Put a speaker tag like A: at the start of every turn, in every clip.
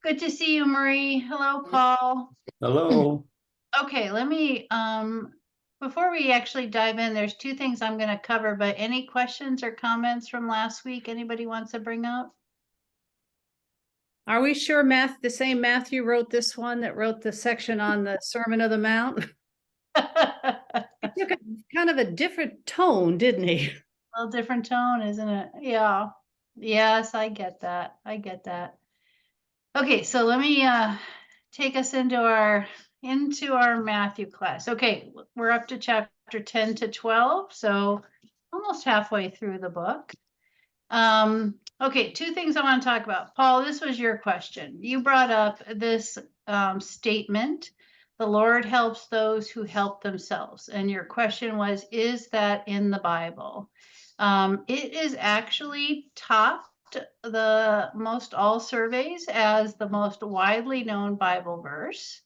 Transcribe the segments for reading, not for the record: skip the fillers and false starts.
A: Good to see you, Marie. Hello, Paul.
B: Hello.
A: Okay, let me, before we actually dive in, there's two things I'm going to cover, but any questions or comments from last week anybody wants to bring up?
C: Are we sure the same Matthew wrote this one that wrote the section on the Sermon of the Mount? He took kind of a different tone, didn't he?
A: A little different tone, isn't it? Yeah. Yes, I get that. I get that. Okay, so let me take us into our Matthew class. Okay, we're up to chapter 10 to 12, so almost halfway through the book. Okay, two things I want to talk about. Paul, this was your question. You brought up this statement, the Lord helps those who help themselves. And your question was, is that in the Bible? It is actually topped the most all surveys as the most widely known Bible verse.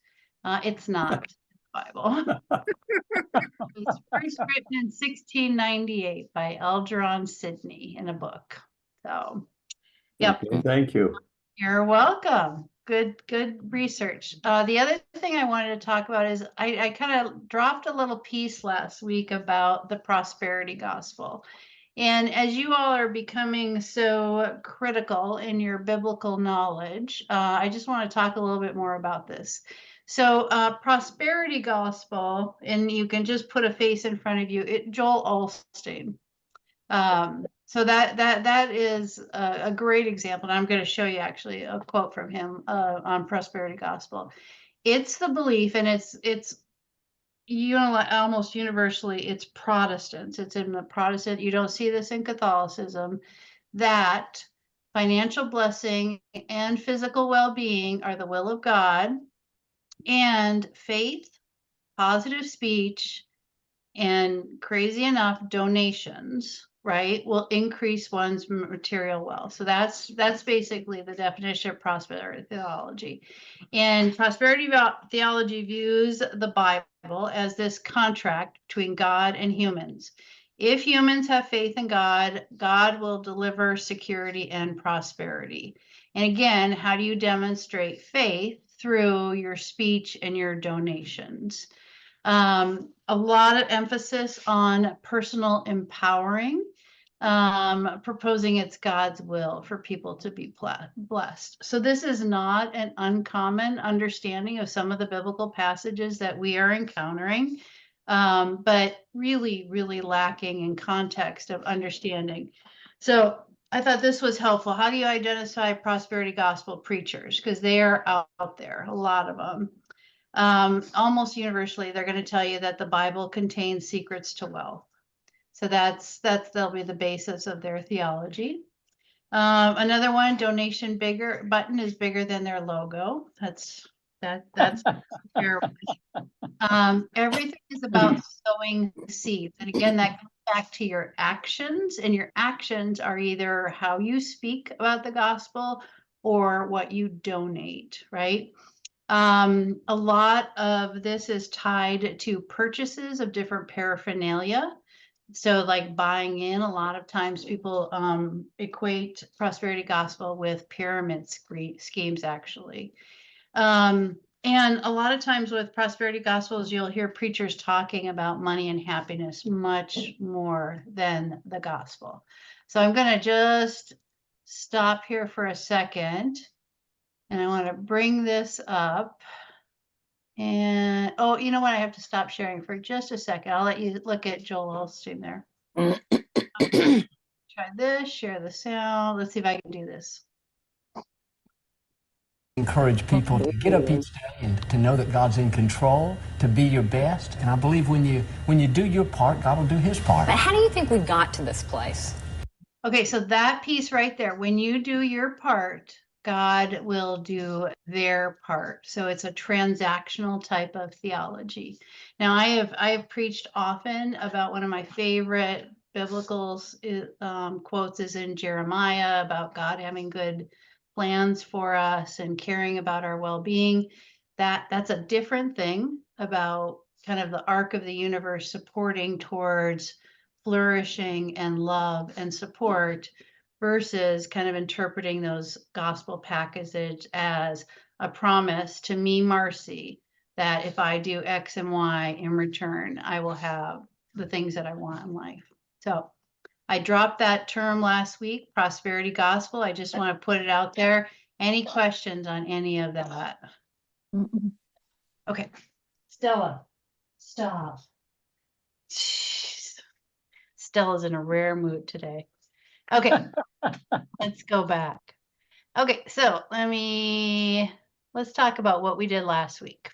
A: It's not the Bible. It's first written in 1698 by Algernon Sidney in a book. So, yep.
B: Okay, thank you.
A: You're welcome. Good research. The other thing I wanted to talk about is I kind of dropped a little piece last week about the prosperity gospel. And as you all are becoming so critical in your biblical knowledge, I just want to talk a little bit more about this. So, prosperity gospel, and you can just put a face in front of you. Joel Osteen. So that is a great example. And I'm going to show you actually a quote from him on prosperity gospel. It's the belief, and it's almost universally, it's Protestants. It's in the Protestant. You don't see this in Catholicism, that financial blessing and physical well-being are the will of God, and faith, positive speech, and crazy enough, donations, right, will increase one's material wealth. So that's basically the definition of prosperity theology. And prosperity theology views the Bible as this contract between God and humans. If humans have faith in God, God will deliver security and prosperity. And again, how do you demonstrate faith? Through your speech and your donations. A lot of emphasis on personal empowering, proposing it's God's will for people to be blessed. So this is not an uncommon understanding of some of the biblical passages that we are encountering, but really, really lacking in context of understanding. So I thought this was helpful. How do you identify prosperity gospel preachers? Because they are out there, a lot of them. Almost universally, they're going to tell you that the Bible contains secrets to wealth. So that'll be the basis of their theology. Another one, donation button is bigger than their logo. That's terrible. Everything is about sowing seeds. And again, that goes back to your actions, and your actions are either how you speak about the gospel or what you donate, right? A lot of this is tied to purchases of different paraphernalia. So like buying in, a lot of times people equate prosperity gospel with pyramid schemes actually. And a lot of times with prosperity gospels, you'll hear preachers talking about money and happiness much more than the gospel. So I'm going to just stop here for a second. And I want to bring this up. And, oh, you know what? I have to stop sharing for just a second. I'll let you look at Joel Osteen there. Okay. Try this, share the sound. Let's see if I can do this.
D: Encourage people to get up each day and to know that God's in control, to be your best. And I believe when you do your part, God will do his part.
E: But how do you think we got to this place?
A: Okay, so that piece right there, when you do your part, God will do their part. So it's a transactional type of theology. Now, I have preached often about one of my favorite biblical quotes is in Jeremiah about God having good plans for us and caring about our well-being. That's a different thing about kind of the arc of the universe supporting towards flourishing and love and support versus kind of interpreting those gospel passages as a promise to me, Marci, that if I do X and Y in return, I will have the things that I want in life. So I dropped that term last week, prosperity gospel. I just want to put it out there. Any questions on any of that? Okay. Stella, stop. Jeez. Stella's in a rare mood today. Okay, let's go back. Okay, so let's talk about what we did last week.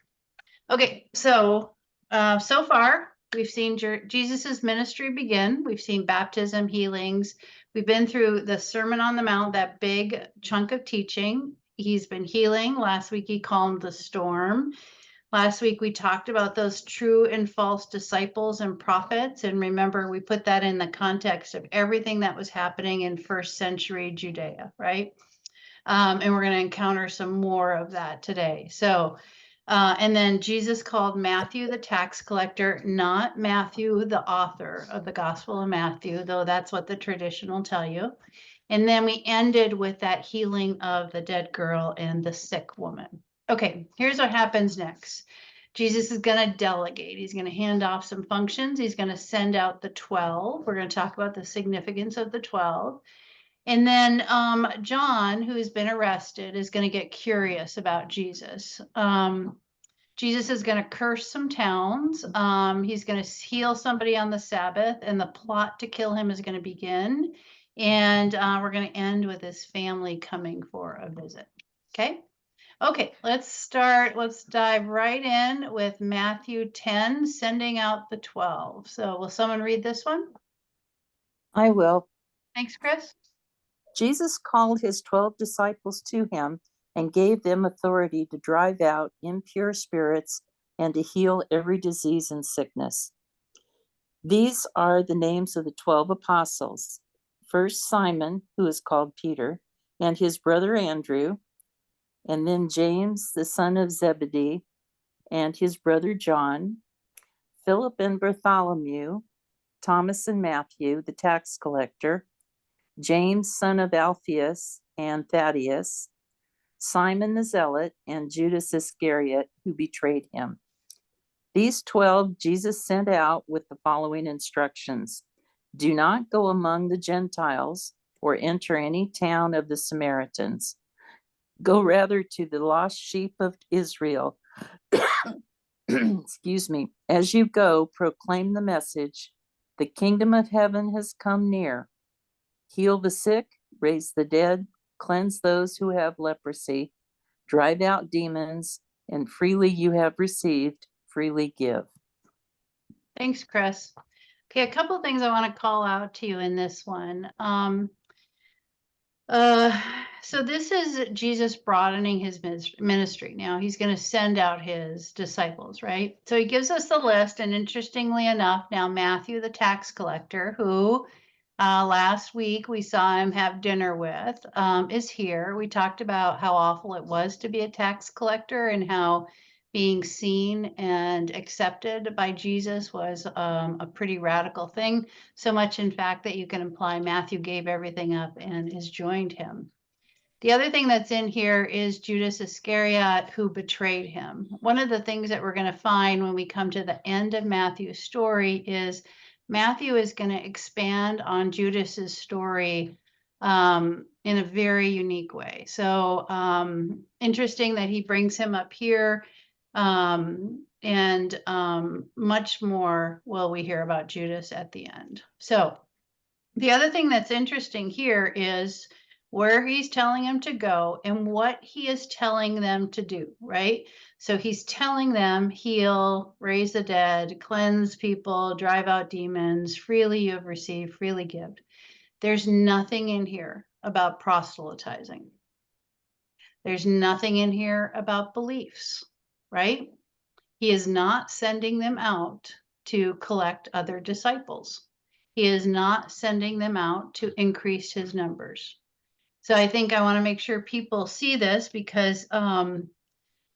A: Okay, so so far we've seen Jesus's ministry begin. We've seen baptism, healings. We've been through the Sermon on the Mount, that big chunk of teaching. He's been healing. Last week he calmed the storm. Last week we talked about those true and false disciples and prophets. And remember, we put that in the context of everything that was happening in first century Judea, right? And we're going to encounter some more of that today. So, and then Jesus called Matthew the tax collector, not Matthew, the author of the Gospel of Matthew, though that's what the tradition will tell you. And then we ended with that healing of the dead girl and the sick woman. Okay, here's what happens next. Jesus is going to delegate. He's going to hand off some functions. He's going to send out the 12. We're going to talk about the significance of the 12. And then John, who's been arrested, is going to get curious about Jesus. Jesus is going to curse some towns. He's going to heal somebody on the Sabbath, and the plot to kill him is going to begin. And we're going to end with his family coming for a visit. Okay? Okay, let's start. Let's dive right in with Matthew 10, sending out the 12. So will someone read this one?
B: I will.
A: Thanks, Chris.
B: Jesus called his 12 disciples to him and gave them authority to drive out impure spirits and to heal every disease and sickness. These are the names of the 12 apostles. First, Simon, who is called Peter, and his brother Andrew, and then James, the son of Zebedee, and his brother John, Philip and Bartholomew, Thomas and Matthew, the tax collector, James, son of Alphaeus and Thaddeus, Simon the Zealot, and Judas Iscariot, who betrayed him. These 12 Jesus sent out with the following instructions. Do not go among the Gentiles or enter any town of the Samaritans. Go rather to the lost sheep of Israel. Excuse me. As you go, proclaim the message. The kingdom of heaven has come near. Heal the sick, raise the dead, cleanse those who have leprosy, drive out demons, and freely you have received, freely give.
A: Thanks, Chris. Okay, a couple of things I want to call out to you in this one. So this is Jesus broadening his ministry. Now he's going to send out his disciples, right? So he gives us the list, and interestingly enough, now Matthew, the tax collector, who last week we saw him have dinner with, is here. We talked about how awful it was to be a tax collector and how being seen and accepted by Jesus was a pretty radical thing. So much, in fact, that you can imply Matthew gave everything up and has joined him. The other thing that's in here is Judas Iscariot, who betrayed him. One of the things that we're going to find when we come to the end of Matthew's story is Matthew is going to expand on Judas's story in a very unique way. So interesting that he brings him up here. And much more will we hear about Judas at the end. So the other thing that's interesting here is where he's telling them to go and what he is telling them to do, right? So he's telling them heal, raise the dead, cleanse people, drive out demons, freely you have received, freely give. There's nothing in here about proselytizing. There's nothing in here about beliefs, right? He is not sending them out to collect other disciples. He is not sending them out to increase his numbers. So I think I want to make sure people see this because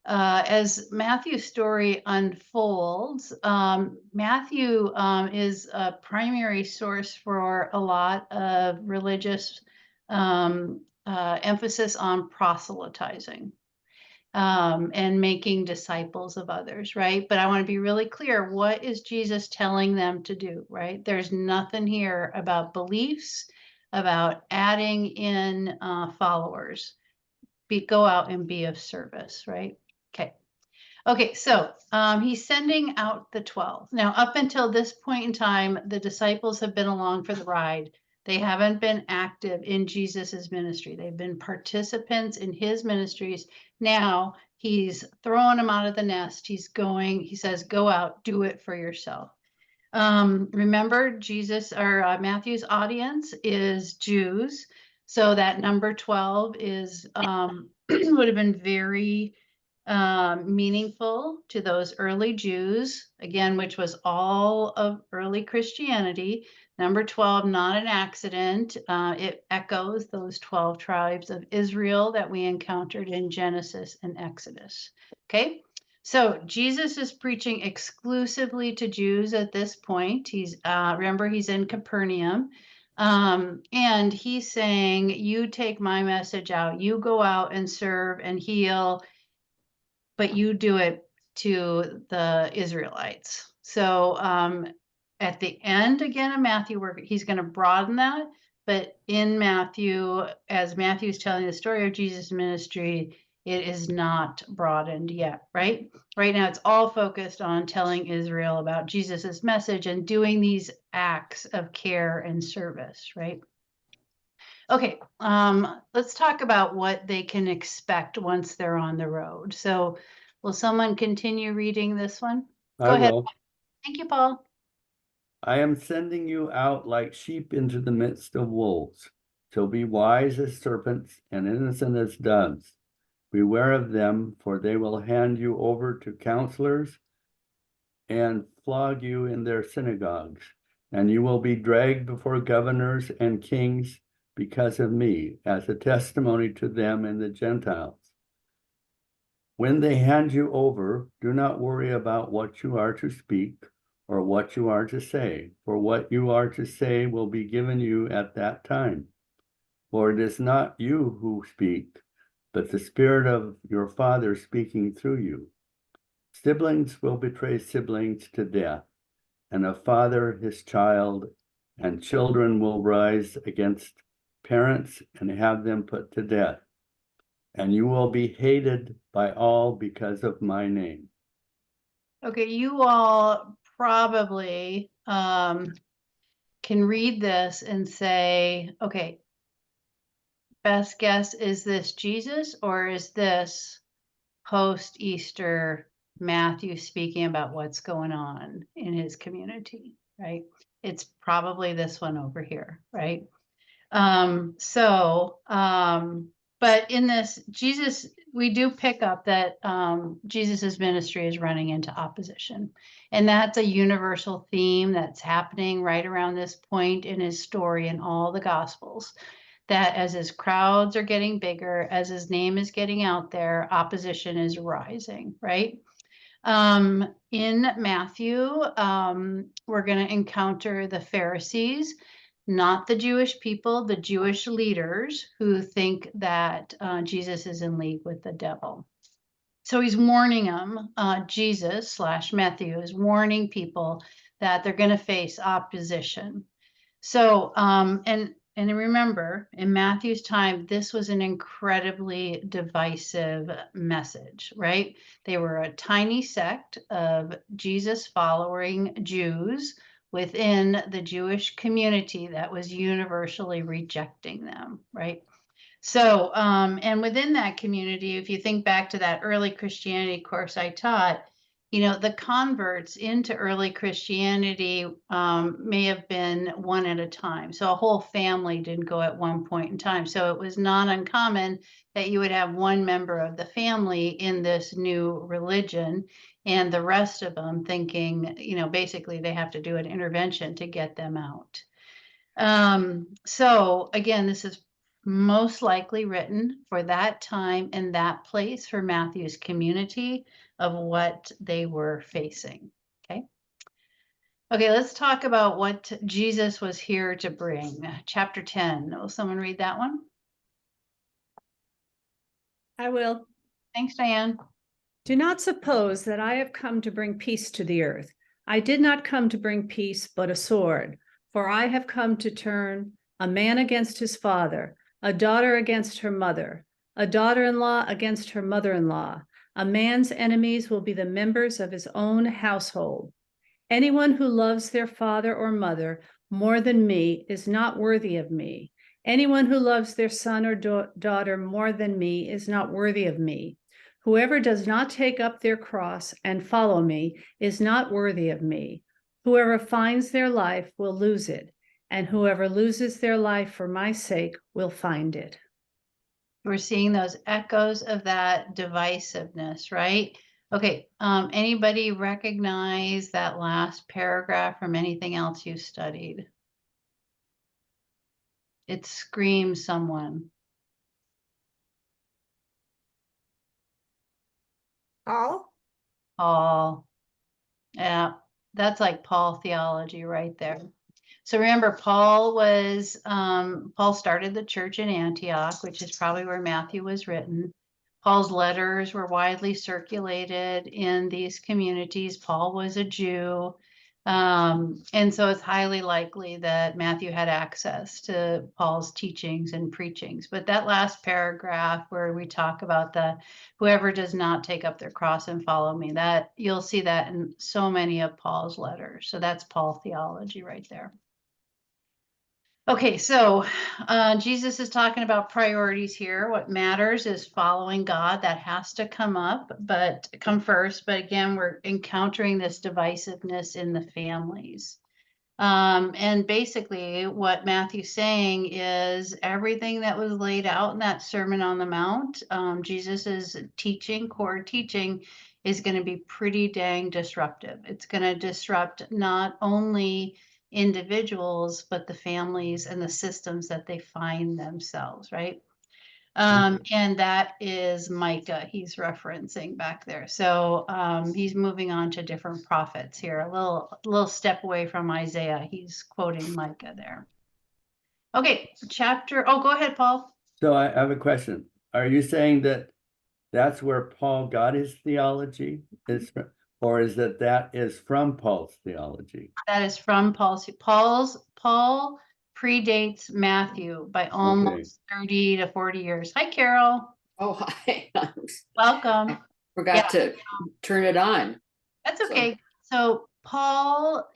A: as Matthew's story unfolds, Matthew is a primary source for a lot of religious emphasis on proselytizing, and making disciples of others, right? But I want to be really clear. What is Jesus telling them to do, right? There's nothing here about beliefs, about adding in followers. Go out and be of service, right? Okay. Okay, so he's sending out the 12. Now, up until this point in time, the disciples have been along for the ride. They haven't been active in Jesus's ministry. They've been participants in his ministries. Now he's throwing them out of the nest. He says, go out, do it for yourself. Remember, Matthew's audience is Jews. So that number 12 is would have been very meaningful to those early Jews, again, which was all of early Christianity. Number 12, not an accident. It echoes those 12 tribes of Israel that we encountered in Genesis and Exodus. Okay, so Jesus is preaching exclusively to Jews at this point. Remember, he's in Capernaum. And he's saying, you take my message out, you go out and serve and heal, but you do it to the Israelites. So at the end, again, in Matthew, he's going to broaden that. But in Matthew, as Matthew's telling the story of Jesus' ministry, it is not broadened yet, right? Right now, it's all focused on telling Israel about Jesus's message and doing these acts of care and service, right? Okay, let's talk about what they can expect once they're on the road. So will someone continue reading this one? Go ahead.
F: will.
A: Thank you, Paul.
F: I am sending you out like sheep into the midst of wolves. So be wise as serpents and innocent as doves. Beware of them, for they will hand you over to counselors and flog you in their synagogues, and you will be dragged before governors and kings because of me, as a testimony to them and the Gentiles. When they hand you over, do not worry about what you are to speak or what you are to say, for what you are to say will be given you at that time. For it is not you who speak, but the Spirit of your Father speaking through you. Siblings will betray siblings to death, and a father his child, and children will rise against parents and have them put to death. And you will be hated by all because of my name.
A: Okay, you all probably can read this and say, okay, best guess, is this Jesus or is this post-Easter Matthew speaking about what's going on in his community, right? It's probably this one over here, right? But in this, Jesus, we do pick up that Jesus's ministry is running into opposition. And that's a universal theme that's happening right around this point in his story in all the Gospels. That as his crowds are getting bigger, as his name is getting out there, opposition is rising, right? In Matthew, we're going to encounter the Pharisees, not the Jewish people, the Jewish leaders who think that Jesus is in league with the devil. So he's warning them, Jesus/Matthew is warning people that they're going to face opposition. So, and remember, in Matthew's time, this was an incredibly divisive message, right? They were a tiny sect of Jesus following Jews within the Jewish community that was universally rejecting them, right? So, and within that community, if you think back to that early Christianity course I taught, you know, the converts into early Christianity may have been one at a time. So a whole family didn't go at one point in time. So it was not uncommon that you would have one member of the family in this new religion and the rest of them thinking, you know, basically they have to do an intervention to get them out. So again, this is most likely written for that time and that place for Matthew's community of what they were facing. Okay. Okay, let's talk about what Jesus was here to bring. Chapter 10. Will someone read that one?
C: I will.
A: Thanks, Diane.
C: Do not suppose that I have come to bring peace to the earth. I did not come to bring peace, but a sword. For I have come to turn a man against his father, a daughter against her mother, a daughter-in-law against her mother-in-law. A man's enemies will be the members of his own household. Anyone who loves their father or mother more than me is not worthy of me. Anyone who loves their son or daughter more than me is not worthy of me. Whoever does not take up their cross and follow me is not worthy of me. Whoever finds their life will lose it, and whoever loses their life for my sake will find it.
A: We're seeing those echoes of that divisiveness, right? Okay, anybody recognize that last paragraph from anything else you studied? It screams someone. Paul. Yeah, that's like Paul theology right there. So remember, Paul started the church in Antioch, which is probably where Matthew was written. Paul's letters were widely circulated in these communities. Paul was a Jew. And so it's highly likely that Matthew had access to Paul's teachings and preachings. But that last paragraph where we talk about the whoever does not take up their cross and follow me, that you'll see that in so many of Paul's letters. So that's Paul theology right there. Okay, so Jesus is talking about priorities here. What matters is following God. That has to come first. But again, we're encountering this divisiveness in the families. And basically what Matthew's saying is everything that was laid out in that Sermon on the Mount, Jesus's core teaching is going to be pretty dang disruptive. It's going to disrupt not only individuals, but the families and the systems that they find themselves, right? And that is Micah he's referencing back there. So he's moving on to different prophets here, a little step away from Isaiah. He's quoting Micah there. Okay, go ahead, Paul.
F: So I have a question. Are you saying that that's where Paul got his theology? Or is that is from Paul's theology?
A: That is from Paul predates Matthew by almost 30 to 40 years. Hi, Carol.
G: Oh, hi.
A: Welcome.
G: Forgot to turn it on.
A: That's okay. So Paul,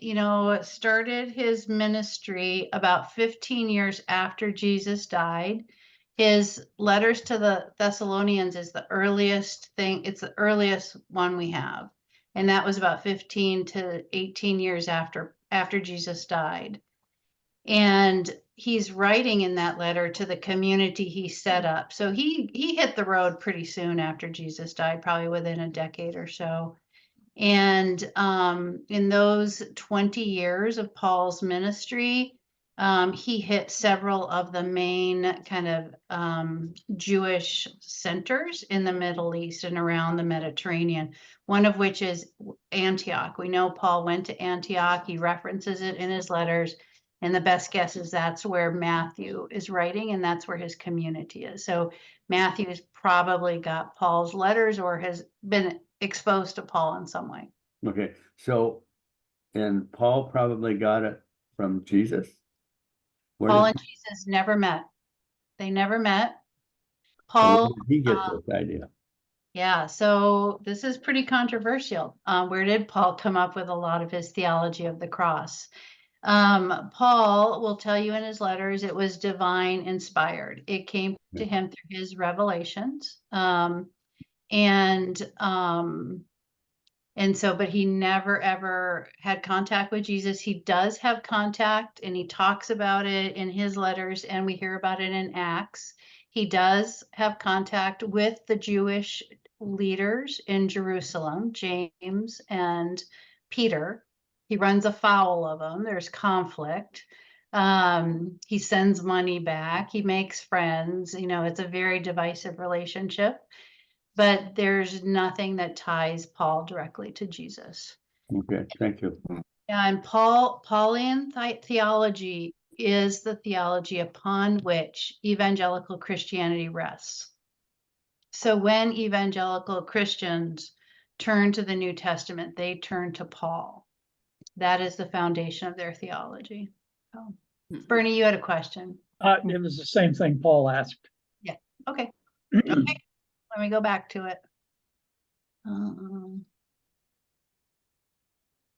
A: started his ministry about 15 years after Jesus died. His letters to the Thessalonians is the earliest thing. It's the earliest one we have. And that was about 15 to 18 years after Jesus died. And he's writing in that letter to the community he set up. So he hit the road pretty soon after Jesus died, probably within a decade or so. And in those 20 years of Paul's ministry, he hit several of the main kind of Jewish centers in the Middle East and around the Mediterranean, one of which is Antioch. We know Paul went to Antioch. He references it in his letters. And the best guess is that's where Matthew is writing, and that's where his community is. So Matthew has probably got Paul's letters or has been exposed to Paul in some way.
F: Okay, so, and Paul probably got it from Jesus?
A: Paul and Jesus never met. They never met.
F: Paul,
A: Paul,
F: where did he get this idea?
A: yeah, so this is pretty controversial. Where did Paul come up with a lot of his theology of the cross? Paul will tell you in his letters it was divine inspired. It came to him through his revelations. But he never ever had contact with Jesus. He does have contact, and he talks about it in his letters, and we hear about it in Acts. He does have contact with the Jewish leaders in Jerusalem, James and Peter. He runs afoul of them. There's conflict. He sends money back. He makes friends. It's a very divisive relationship. But there's nothing that ties Paul directly to Jesus.
F: Okay, thank you.
A: And Pauline theology is the theology upon which evangelical Christianity rests. So when evangelical Christians turn to the New Testament, they turn to Paul. That is the foundation of their theology. So, Bernie, you had a question.
H: It was the same thing Paul asked.
A: Yeah. Okay. Okay. Let me go back to it.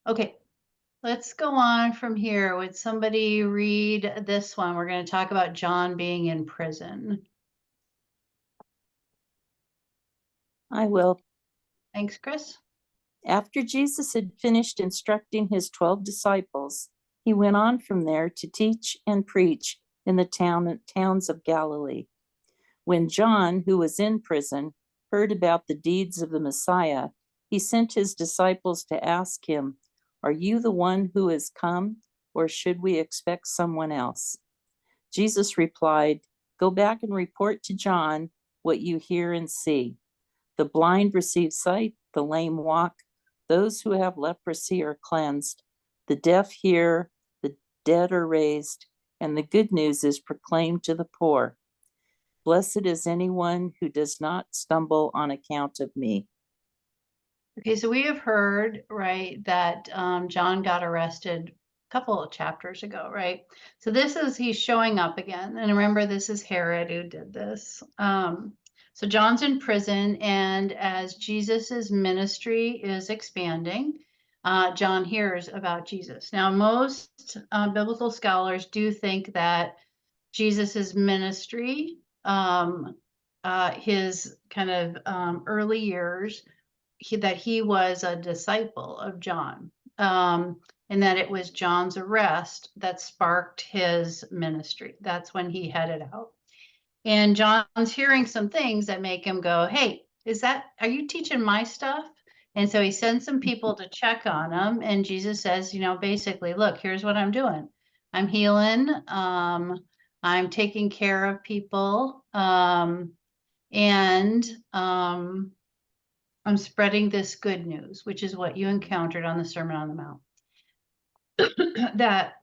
A: Okay. Let's go on from here. Would somebody read this one? We're going to talk about John being in prison.
B: I will.
A: Thanks, Chris.
B: After Jesus had finished instructing his 12 disciples, he went on from there to teach and preach in the towns of Galilee. When John, who was in prison, heard about the deeds of the Messiah, he sent his disciples to ask him, "Are you the one who has come, or should we expect someone else?" Jesus replied, "Go back and report to John what you hear and see. The blind receive sight, the lame walk, those who have leprosy are cleansed, the deaf hear, the dead are raised, and the good news is proclaimed to the poor. Blessed is anyone who does not stumble on account of me."
A: Okay, so we have heard, right, that John got arrested a couple of chapters ago, right? So this is, he's showing up again. And remember, this is Herod who did this. So John's in prison, and as Jesus's ministry is expanding, John hears about Jesus. Now, most biblical scholars do think that Jesus's ministry, his kind of early years, that he was a disciple of John, and that it was John's arrest that sparked his ministry. That's when he headed out. And John's hearing some things that make him go, "Hey, are you teaching my stuff?" And so he sends some people to check on him. And Jesus says, basically, look, here's what I'm doing. I'm healing. I'm taking care of people. And I'm spreading this good news, which is what you encountered on the Sermon on the Mount, that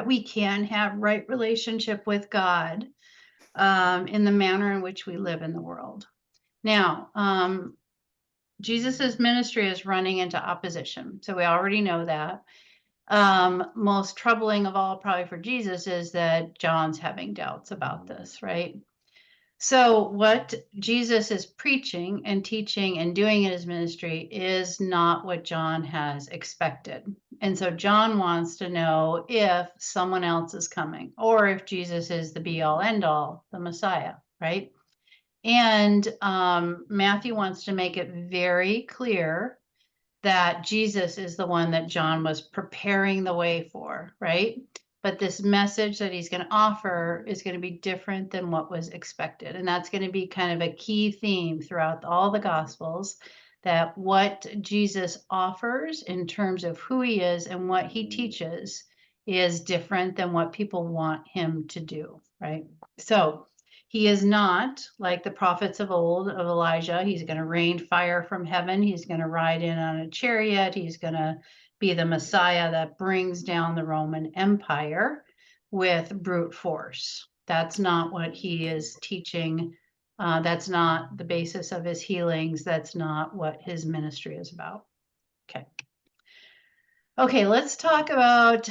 A: we can have right relationship with God in the manner in which we live in the world. Now, Jesus's ministry is running into opposition, so we already know that. Most troubling of all, probably for Jesus, is that John's having doubts about this, right? So what Jesus is preaching and teaching and doing in his ministry is not what John has expected. And so John wants to know if someone else is coming, or if Jesus is the be all end all, the Messiah, right? And Matthew wants to make it very clear that Jesus is the one that John was preparing the way for, right? But this message that he's going to offer is going to be different than what was expected. And that's going to be kind of a key theme throughout all the Gospels, that what Jesus offers in terms of who he is and what he teaches is different than what people want him to do, right? So he is not like the prophets of old, of Elijah. He's going to rain fire from heaven. He's going to ride in on a chariot. He's going to be the Messiah that brings down the Roman Empire with brute force. That's not what he is teaching. That's not the basis of his healings. That's not what his ministry is about. Okay. Okay, let's talk about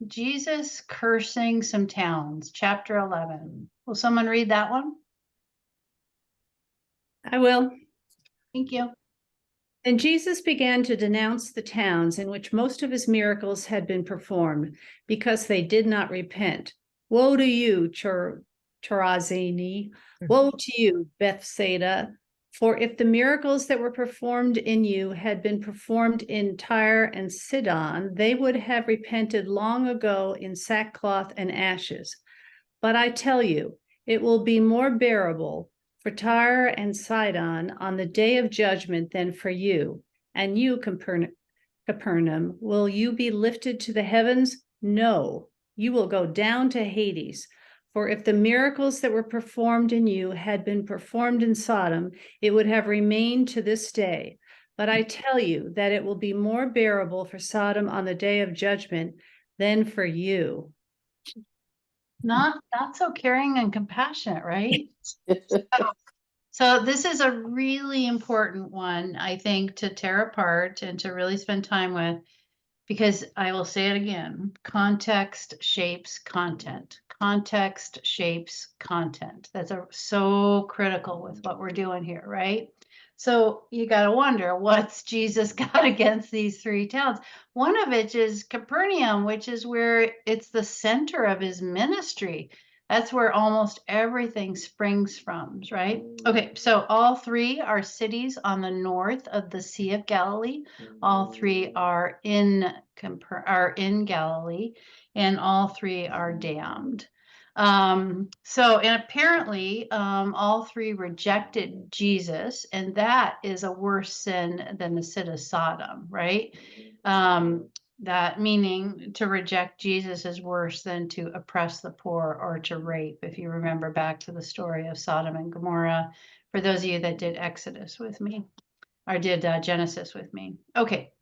A: Jesus cursing some towns, chapter 11. Will someone read that one?
C: I will.
A: Thank you.
C: And Jesus began to denounce the towns in which most of his miracles had been performed, because they did not repent. Woe to you, Chorazini! Woe to you, Bethsaida! For if the miracles that were performed in you had been performed in Tyre and Sidon, they would have repented long ago in sackcloth and ashes. But I tell you, it will be more bearable for Tyre and Sidon on the day of judgment than for you. And you, Capernaum, will you be lifted to the heavens? No, you will go down to Hades. For if the miracles that were performed in you had been performed in Sodom, it would have remained to this day. But I tell you that it will be more bearable for Sodom on the day of judgment than for you.
A: Not so caring and compassionate, right? So this is a really important one, I think, to tear apart and to really spend time with, because I will say it again, context shapes content. Context shapes content. That's so critical with what we're doing here, right? So you got to wonder, what's Jesus got against these three towns? One of which is Capernaum, which is where it's the center of his ministry. That's where almost everything springs from, right? Okay, so all three are cities on the north of the Sea of Galilee. All three are in Galilee, and all three are damned. So, and apparently, all three rejected Jesus, and that is a worse sin than the sin of Sodom, right? That meaning to reject Jesus is worse than to oppress the poor or to rape, if you remember back to the story of Sodom and Gomorrah, for those of you that did Exodus with me, or did Genesis with me. Okay.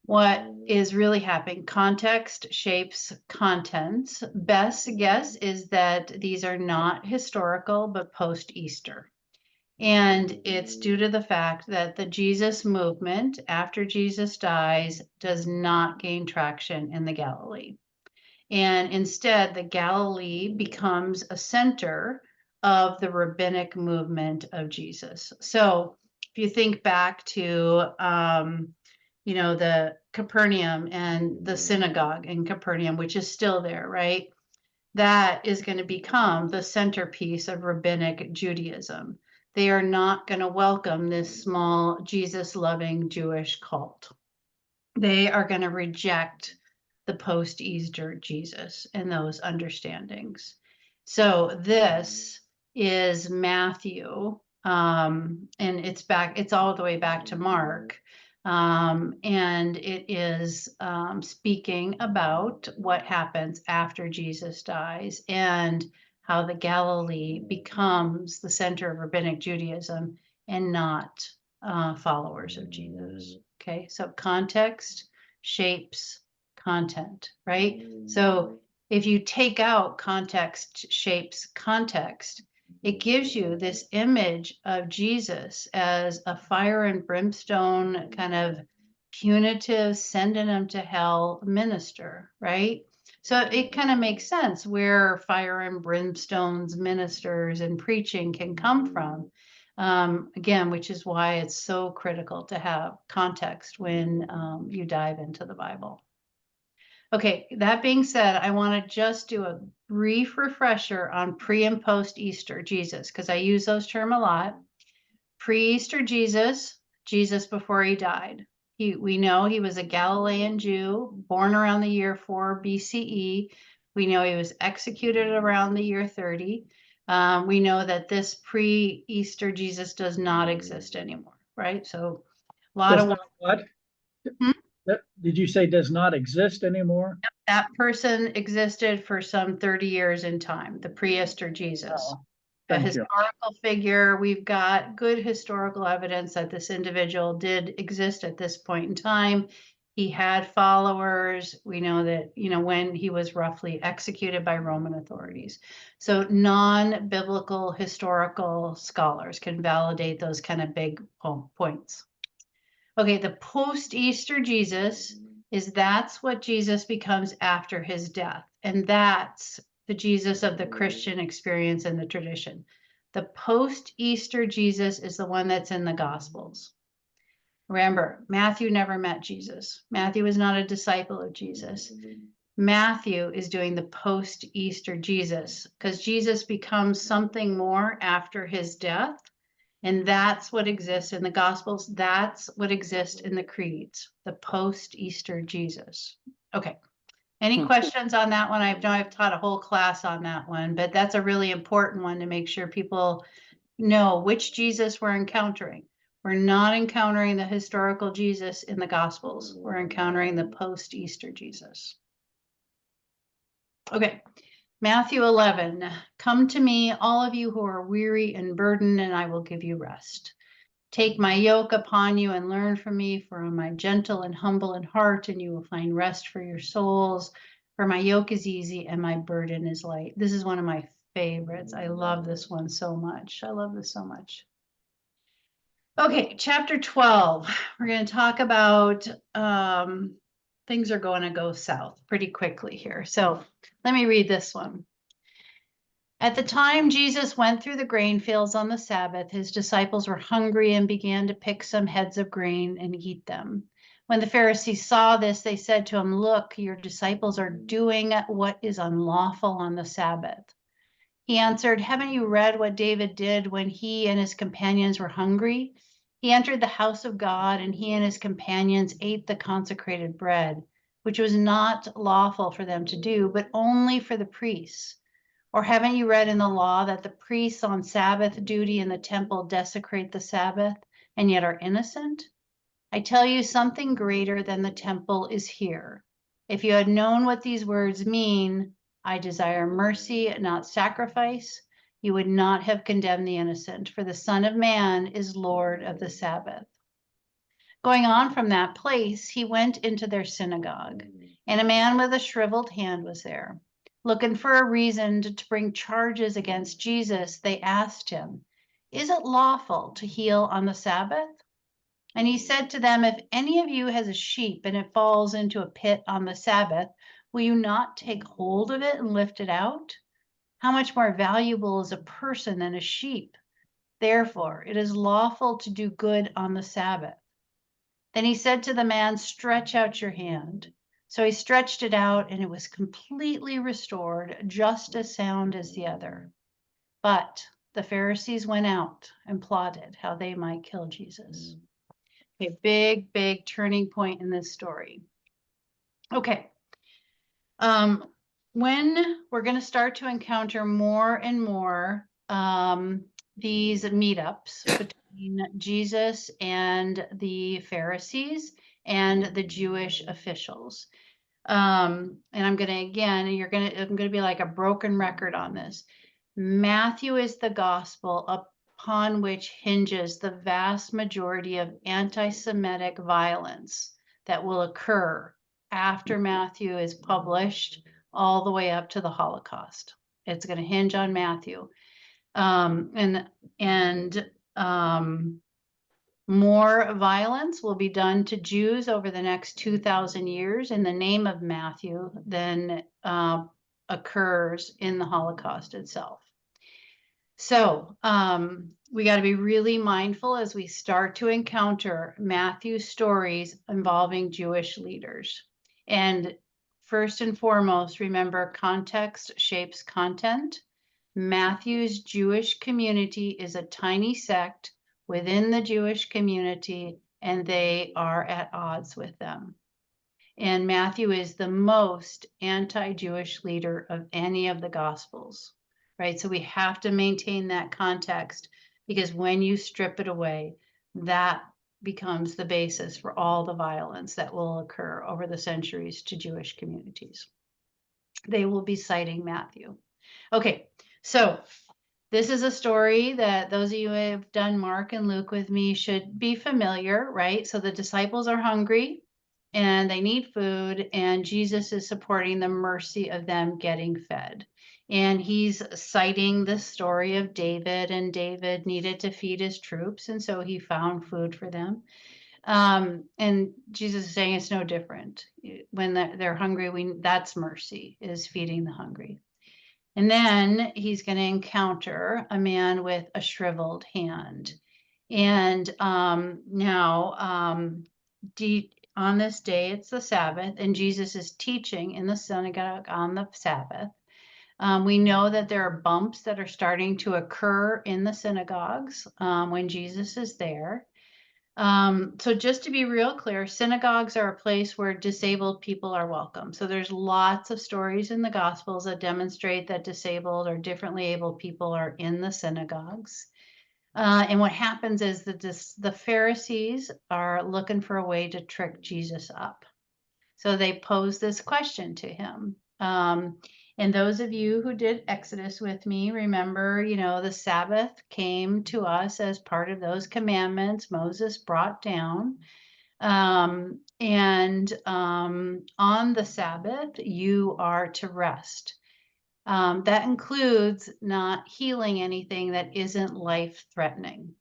A: What is really happening? Context shapes content. Best guess is that these are not historical, but post-Easter. And it's due to the fact that the Jesus movement, after Jesus dies, does not gain traction in the Galilee. And instead, the Galilee becomes a center of the rabbinic movement of Jesus. So if you think back to, the Capernaum and the synagogue in Capernaum, which is still there, right? That is going to become the centerpiece of rabbinic Judaism. They are not going to welcome this small Jesus-loving Jewish cult. They are going to reject the post-Easter Jesus and those understandings. So this is Matthew, and it's all the way back to Mark. And it is speaking about what happens after Jesus dies and how the Galilee becomes the center of rabbinic Judaism and not followers of Jesus. Okay, so context shapes content, right? So if you take out context shapes context, it gives you this image of Jesus as a fire and brimstone kind of punitive, sending them to hell minister, right? So it kind of makes sense where fire and brimstones ministers and preaching can come from. Again, which is why it's so critical to have context when you dive into the Bible. Okay, that being said, I want to just do a brief refresher on pre and post Easter Jesus, because I use those terms a lot. Pre-Easter Jesus before he died. We know he was a Galilean Jew, born around the year 4 BCE. We know he was executed around the year 30. We know that this pre-Easter Jesus does not exist anymore, right? So a lot
H: Does
A: of
H: not what?
A: Hmm?
H: Did you say does not exist anymore?
A: that person existed for some 30 years in time, the pre-Easter Jesus.
H: Oh,
A: A
H: thank you.
A: historical figure. We've got good historical evidence that this individual did exist at this point in time. He had followers. We know that, when he was roughly executed by Roman authorities. So non-biblical historical scholars can validate those kind of big points. Okay, the post-Easter Jesus that's what Jesus becomes after his death. And that's the Jesus of the Christian experience and the tradition. The post-Easter Jesus is the one that's in the Gospels. Remember, Matthew never met Jesus. Matthew was not a disciple of Jesus. Matthew is doing the post-Easter Jesus because Jesus becomes something more after his death. And that's what exists in the Gospels. That's what exists in the creeds, the post-Easter Jesus. Okay. Any questions on that one? I've taught a whole class on that one, but that's a really important one to make sure people know which Jesus we're encountering. We're not encountering the historical Jesus in the Gospels. We're encountering the post-Easter Jesus. Okay. Matthew 11, come to me, all of you who are weary and burdened, and I will give you rest. Take my yoke upon you and learn from me, for I am gentle and humble in heart, and you will find rest for your souls. For my yoke is easy and my burden is light. This is one of my favorites. I love this one so much. I love this so much. Okay, chapter 12. We're going to talk about things are going to go south pretty quickly here. So let me read this one. At the time Jesus went through the grain fields on the Sabbath, his disciples were hungry and began to pick some heads of grain and eat them. When the Pharisees saw this, they said to him, "Look, your disciples are doing what is unlawful on the Sabbath." He answered, "Haven't you read what David did when he and his companions were hungry? He entered the house of God, and he and his companions ate the consecrated bread, which was not lawful for them to do, but only for the priests. Or haven't you read in the law that the priests on Sabbath duty in the temple desecrate the Sabbath and yet are innocent? I tell you, something greater than the temple is here. If you had known what these words mean, I desire mercy, not sacrifice, you would not have condemned the innocent, for the Son of Man is Lord of the Sabbath." Going on from that place, he went into their synagogue, and a man with a shriveled hand was there. Looking for a reason to bring charges against Jesus, they asked him, "Is it lawful to heal on the Sabbath?" And he said to them, "If any of you has a sheep and it falls into a pit on the Sabbath, will you not take hold of it and lift it out? How much more valuable is a person than a sheep? Therefore, it is lawful to do good on the Sabbath." Then he said to the man, "Stretch out your hand." So he stretched it out, and it was completely restored, just as sound as the other. But the Pharisees went out and plotted how they might kill Jesus. A big, big turning point in this story. Okay. When we're going to start to encounter more and more these meetups between Jesus and the Pharisees and the Jewish officials. And I'm going to, again, I'm going to be like a broken record on this. Matthew is the gospel upon which hinges the vast majority of anti-Semitic violence that will occur after Matthew is published all the way up to the Holocaust. It's going to hinge on Matthew. More violence will be done to Jews over the next 2,000 years in the name of Matthew than occurs in the Holocaust itself. So we got to be really mindful as we start to encounter Matthew's stories involving Jewish leaders. And first and foremost, remember, context shapes content. Matthew's Jewish community is a tiny sect within the Jewish community, and they are at odds with them. And Matthew is the most anti-Jewish leader of any of the Gospels, right? So we have to maintain that context, because when you strip it away, that becomes the basis for all the violence that will occur over the centuries to Jewish communities. They will be citing Matthew. Okay, so this is a story that those of you who have done Mark and Luke with me should be familiar, right? So the disciples are hungry and they need food, and Jesus is supporting the mercy of them getting fed. And he's citing the story of David, and David needed to feed his troops, and so he found food for them. And Jesus is saying it's no different. When they're hungry, that's mercy, is feeding the hungry. And then he's going to encounter a man with a shriveled hand. And on this day, it's the Sabbath, and Jesus is teaching in the synagogue on the Sabbath. We know that there are bumps that are starting to occur in the synagogues when Jesus is there. So just to be real clear, synagogues are a place where disabled people are welcome. So there's lots of stories in the Gospels that demonstrate that disabled or differently able people are in the synagogues. And what happens is that the Pharisees are looking for a way to trick Jesus up. So they pose this question to him. And those of you who did Exodus with me, remember, the Sabbath came to us as part of those commandments Moses brought down. On the Sabbath, you are to rest. That includes not healing anything that isn't life-threatening.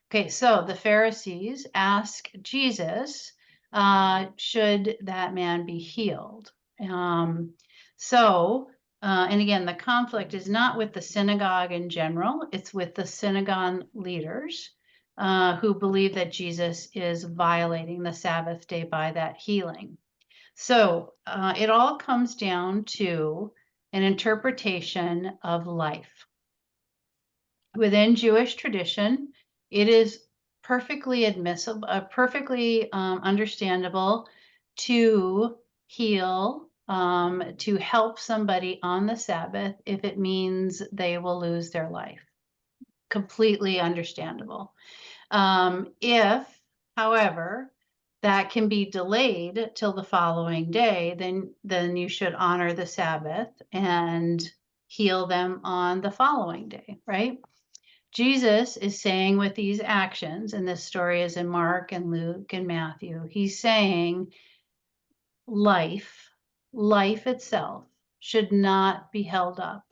A: Okay, so the Pharisees ask Jesus, should that man be healed? And again, the conflict is not with the synagogue in general, it's with the synagogue leaders who believe that Jesus is violating the Sabbath day by that healing. So it all comes down to an interpretation of life. Within Jewish tradition, it is perfectly admissible, perfectly understandable to heal, to help somebody on the Sabbath if it means they will lose their life. Completely understandable. If, however, that can be delayed till the following day, then you should honor the Sabbath and heal them on the following day, right? Jesus is saying with these actions, and this story is in Mark and Luke and Matthew, he's saying life itself should not be held up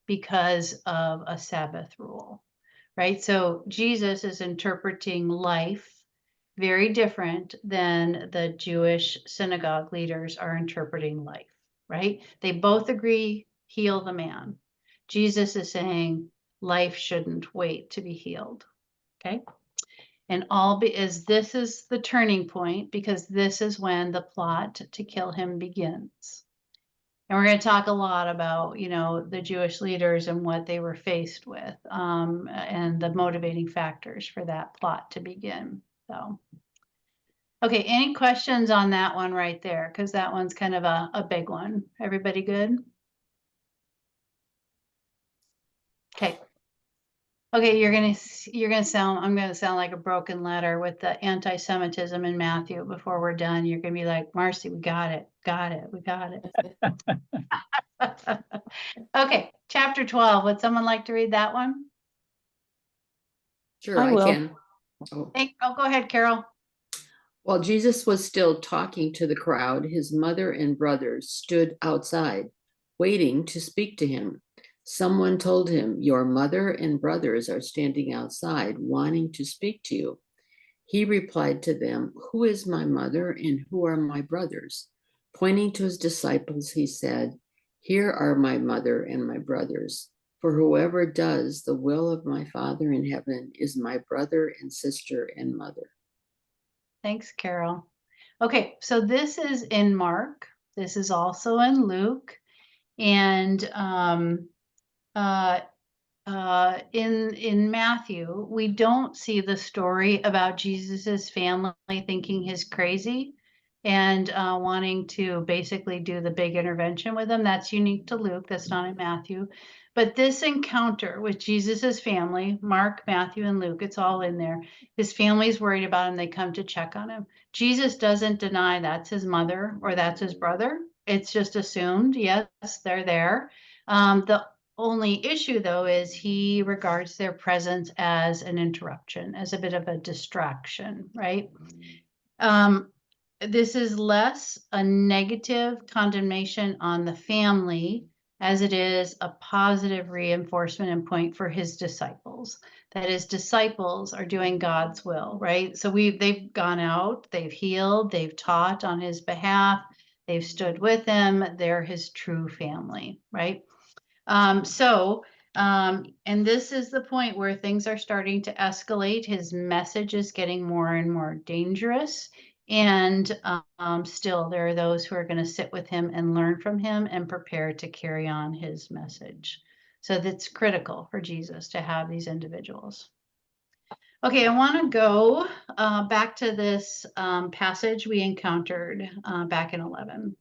A: because of a Sabbath rule, right? So Jesus is interpreting life very different than the Jewish synagogue leaders are interpreting life, right? They both agree, heal the man. Jesus is saying life shouldn't wait to be healed, okay? And this is the turning point, because this is when the plot to kill him begins. And we're going to talk a lot about, the Jewish leaders and what they were faced with, and the motivating factors for that plot to begin. So, okay, any questions on that one right there? Because that one's kind of a big one. Everybody good? Okay. Okay, I'm gonna sound like a broken letter with the anti-Semitism in Matthew before we're done. You're gonna be like, Marci, we got it, we got it. Okay, chapter 12. Would someone like to read that one?
G: Sure,
B: I
G: I
B: will.
G: can. Oh.
A: Go ahead, Carol.
G: While Jesus was still talking to the crowd, his mother and brothers stood outside, waiting to speak to him. Someone told him, "Your mother and brothers are standing outside, wanting to speak to you." He replied to them, "Who is my mother and who are my brothers?" Pointing to his disciples, he said, "Here are my mother and my brothers. For whoever does the will of my Father in heaven is my brother and sister and mother."
A: Thanks, Carol. Okay, so this is in Mark. This is also in Luke. And in Matthew, we don't see the story about Jesus's family thinking he's crazy and wanting to basically do the big intervention with him. That's unique to Luke. That's not in Matthew. But this encounter with Jesus's family, Mark, Matthew, and Luke, it's all in there. His family's worried about him. They come to check on him. Jesus doesn't deny that's his mother or that's his brother. It's just assumed, yes, they're there. The only issue, though, is he regards their presence as an interruption, as a bit of a distraction, right? This is less a negative condemnation on the family as it is a positive reinforcement and point for his disciples, that his disciples are doing God's will, right? So they've gone out, they've healed, they've taught on his behalf, they've stood with him, they're his true family, right? And this is the point where things are starting to escalate. His message is getting more and more dangerous. And still, there are those who are going to sit with him and learn from him and prepare to carry on his message. So that's critical for Jesus to have these individuals. Okay, I want to go back to this passage we encountered back in 11.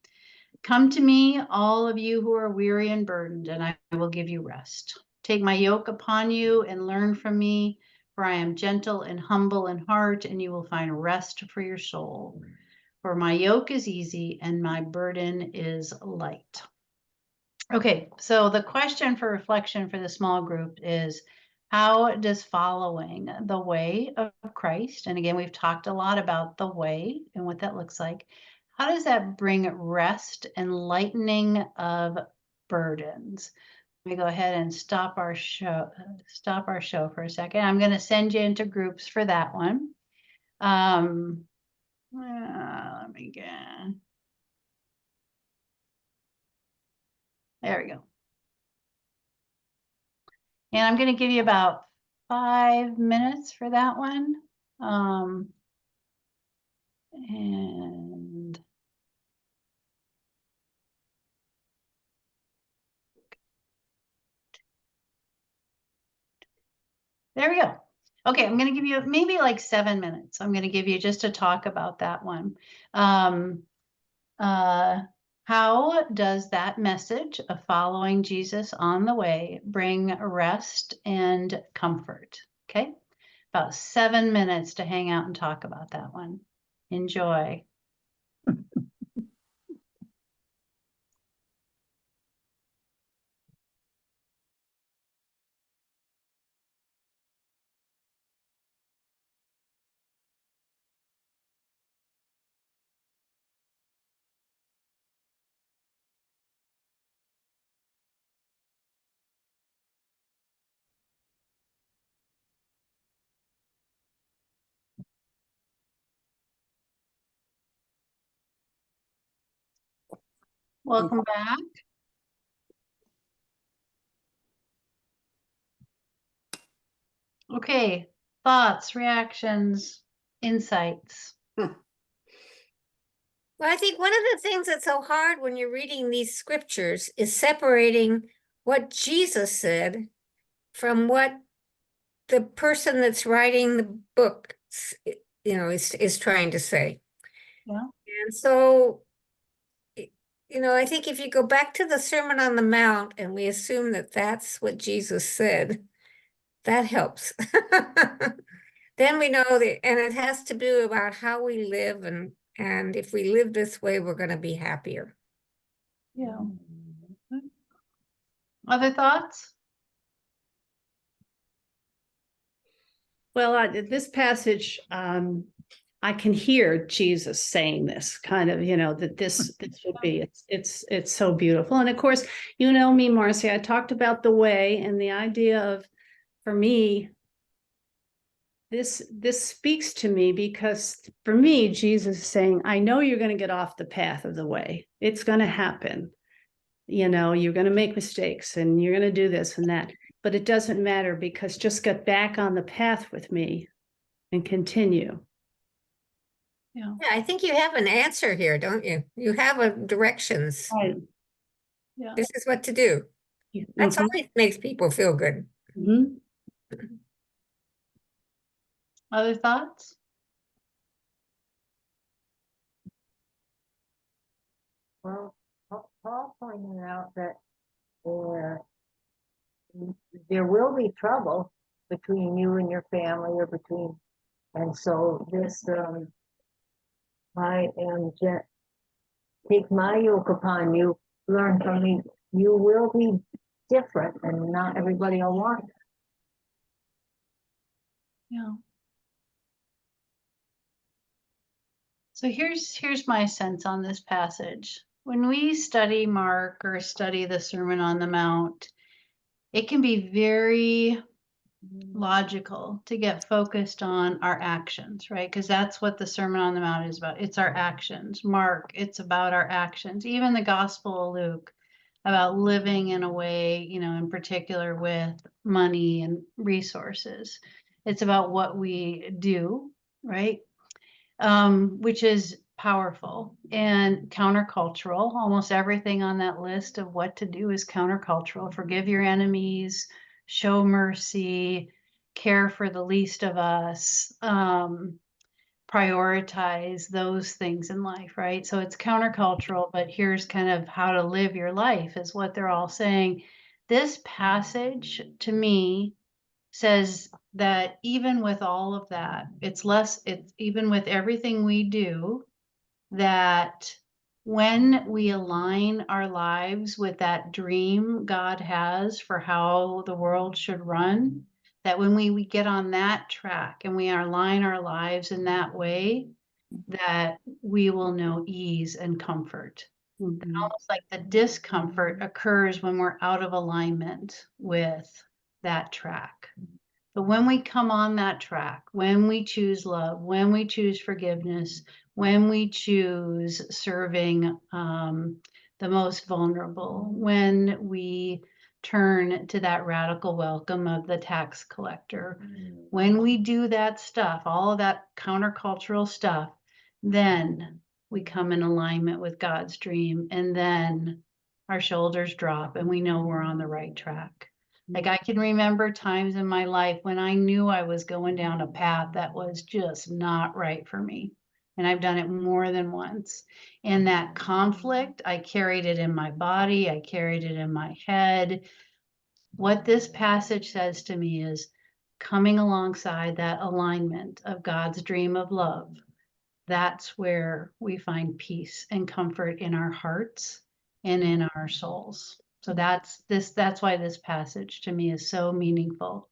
A: "Come to me, all of you who are weary and burdened, and I will give you rest. Take my yoke upon you and learn from me, for I am gentle and humble in heart, and you will find rest for your soul. For my yoke is easy and my burden is light." Okay, so the question for reflection for the small group is, how does following the way of Christ, and again, we've talked a lot about the way and what that looks like, how does that bring rest and lightening of burdens? Let me go ahead and stop our show for a second. I'm going to send you into groups for that one. Let me get, there we go. And I'm going to give you about 5 minutes for that one. And there we go. Okay, I'm going to give you maybe like 7 minutes. I'm going to give you just to talk about that one. How does that message of following Jesus on the way bring rest and comfort? Okay, about 7 minutes to hang out and talk about that one. Enjoy. Welcome back. Okay, thoughts, reactions, insights.
I: Well, I think one of the things that's so hard when you're reading these scriptures is separating what Jesus said from what the person that's writing the book, is trying to say.
A: Yeah.
I: And so, I think if you go back to the Sermon on the Mount and we assume that that's what Jesus said, that helps. Then we know that, and it has to do about how we live, and if we live this way, we're going to be happier.
A: Yeah. Other thoughts?
C: Well, this passage, I can hear Jesus saying this kind of, that this would be, it's so beautiful. And of course, you know me, Marci, I talked about the way and the idea of, for me, this speaks to me because for me, Jesus is saying, I know you're going to get off the path of the way. It's going to happen. You're going to make mistakes and you're going to do this and that, but it doesn't matter because just get back on the path with me and continue.
A: Yeah.
I: Yeah, I think you have an answer here, don't you? You have a directions.
C: Right.
A: Yeah.
I: This is what to do. That's always makes people feel good.
C: Mm-hmm.
A: Other thoughts?
J: Well, Paul pointed out that there will be trouble between you and your family and so this, take my yoke upon you, learn from me, you will be different and not everybody will want it.
A: Yeah. So here's my sense on this passage. When we study Mark or study the Sermon on the Mount, it can be very logical to get focused on our actions, right? Because that's what the Sermon on the Mount is about. It's our actions. Mark, it's about our actions. Even the Gospel of Luke, about living in a way, in particular with money and resources. It's about what we do, right? Which is powerful and countercultural. Almost everything on that list of what to do is countercultural. Forgive your enemies, show mercy, care for the least of us, prioritize those things in life, right? So it's countercultural, but here's kind of how to live your life is what they're all saying. This passage to me says that even with all of that, it's even with everything we do, that when we align our lives with that dream God has for how the world should run, that when we get on that track and we align our lives in that way, that we will know ease and comfort. And almost like the discomfort occurs when we're out of alignment with that track. But when we come on that track, when we choose love, when we choose forgiveness, when we choose serving the most vulnerable, when we turn to that radical welcome of the tax collector, when we do that stuff, all of that countercultural stuff, then we come in alignment with God's dream, and then our shoulders drop and we know we're on the right track. Like I can remember times in my life when I knew I was going down a path that was just not right for me. And I've done it more than once. And that conflict, I carried it in my body, I carried it in my head. What this passage says to me is coming alongside that alignment of God's dream of love. That's where we find peace and comfort in our hearts and in our souls. So that's why this passage to me is so meaningful.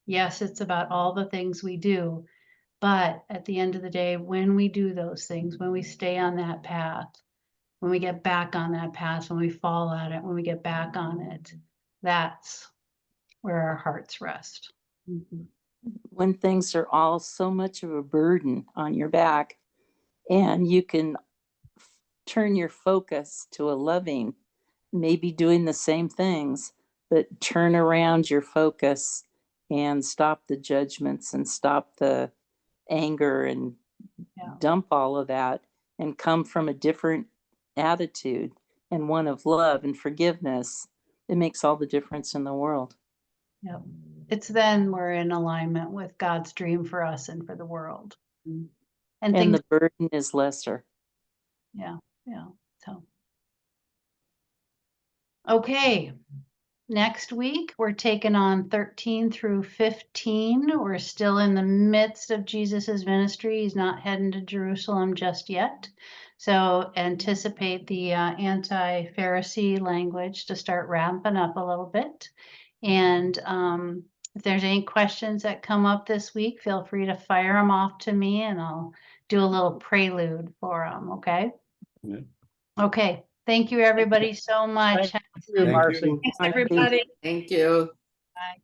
A: Yes, it's about all the things we do, but at the end of the day, when we do those things, when we stay on that path, when we get back on that path, when we fall at it, when we get back on it, that's where our hearts rest.
B: When things are all so much of a burden on your back, and you can turn your focus to a loving, maybe doing the same things, but turn around your focus and stop the judgments and stop the anger and dump all of that and come from a different attitude and one of love and forgiveness. It makes all the difference in the world.
A: Yep. It's then we're in alignment with God's dream for us and for the world. And things,
B: the burden is lesser.
A: yeah. So, okay. Next week, we're taking on 13 through 15. We're still in the midst of Jesus's ministry. He's not heading to Jerusalem just yet. So anticipate the anti-Pharisee language to start ramping up a little bit. And if there's any questions that come up this week, feel free to fire them off to me and I'll do a little prelude for them, okay?
F: Yeah.
A: Okay. Thank you, everybody, so much.
H: Thank you, Marci.
C: Thanks, everybody.
G: Thank you.
A: Bye.